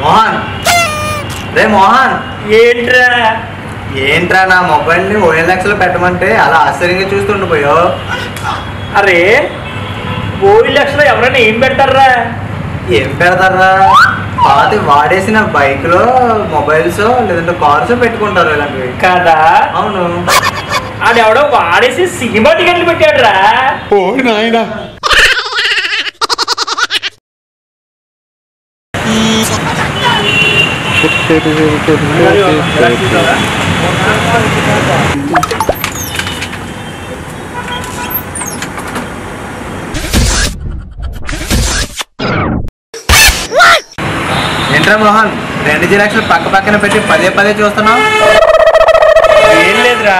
మోహన్ రే మోహన్, ఏంట్రా ఏంట్రా నా మొబైల్ని OLX లో పెట్టమంటే అలా ఆశ్చర్యంగా చూస్తుండిపోయో. అరే OLX లో ఎవరైనా ఏం పెడతారా? ఏం పెడతారా? పాత వాడేసిన బైక్లో మొబైల్స్ లేదంటే కార్స్ పెట్టుకుంటారు ఇలాంటివి కదా. అవును. ఆడెవడో వాడేసి సినిమా టికెట్లు పెట్టాడురా. ఓ నాయనా. ఏంట్రా మోహన్, 2 జిరాక్స్లు పక్క పక్కన పెట్టి పదే పదే చూస్తున్నావు? ఏం లేదురా,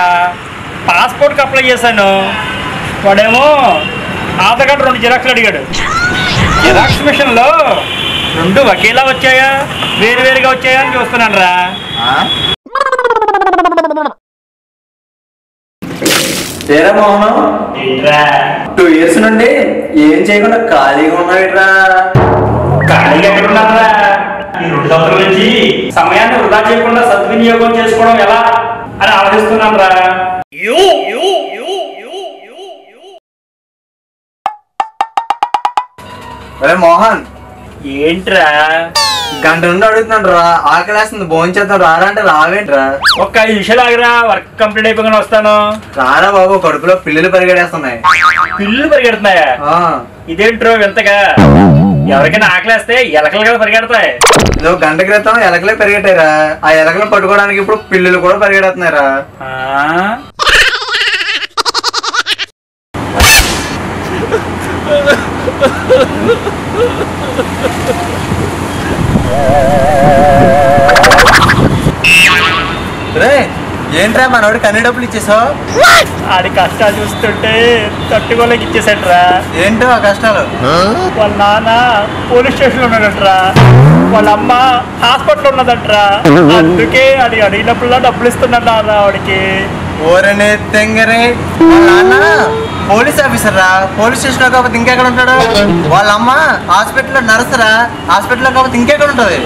పాస్పోర్ట్కి అప్లై చేశాను. వాడేమో ఆధార్ కార్డు 2 జిరాక్స్లు అడిగాడు. జిరాక్స్ మిషన్లో 2 ఒకేలా వచ్చాయా వేరువేరుగా వచ్చాయా అని చూస్తున్నాను రా. ఏరా మోహన్, 2 years నుండి ఏం చేయకుండా ఖాళీగా ఉన్నావిట్రా? ఖాళీగా ఎక్కడున్నారా? ఈ 2 సంవత్సరాల నుంచి సమయాన్ని వృధా చేయకుండా సద్వినియోగం చేసుకోవడం ఎలా అని ఆలోచిస్తున్నాను రా. అరే మోహన్, ఏంట్రా? గంట నుండి అడుగుతున్నాను రా, ఆకలేస్తుంది, భోజనం చేద్దాం రారా అంటే రావేంట్రా? ఒక్క 5 నిమిషాలు ఆగిరా, వర్క్ కంప్లీట్ అయిపోగానే వస్తాను. రారా బాబు, కడుపులో పిల్లలు పరిగెడేస్తున్నాయి. పిల్లులు పరిగెడుతున్నాయా? ఇదేంట్రో వింతగా. ఎవరికైనా ఆకలేస్తే ఎలకలు కదా పరిగెడతాయి. నువ్వు గంట క్రితం ఎలకలే పరిగెట్టారా, ఆ ఎలకలు పట్టుకోవడానికి ఇప్పుడు పిల్లలు కూడా పరిగెడుతున్నారా? ఏంట్రా మనోడు కన్నీ డబ్బులు ఇచ్చేసావు? ఆడి కష్టాలు చూస్తుంటే తట్టుకోలేక ఇచ్చేసాడ్రా. ఏంటో ఆ కష్టాలు? వాళ్ళ నాన్న పోలీస్ స్టేషన్ లో ఉన్నాడట్రా, వాళ్ళ అమ్మ హాస్పిటల్ ఉన్నదట్రా. అందుకే అది అడిగినప్పుడులా డబ్బులు ఇస్తున్నాడా ఆవిడకి. ఓరనే తెంగరే, వాళ్ళ నాన్న పోలీస్ ఆఫీసర్ రా, పోలీస్ స్టేషన్ లో కాకపోతే ఇంకెక్కడ ఉంటాడు? వాళ్ళ అమ్మ హాస్పిటల్లో నర్స్ రా, హాస్పిటల్లో కాకపోతే ఇంకెక్కడ ఉంటది?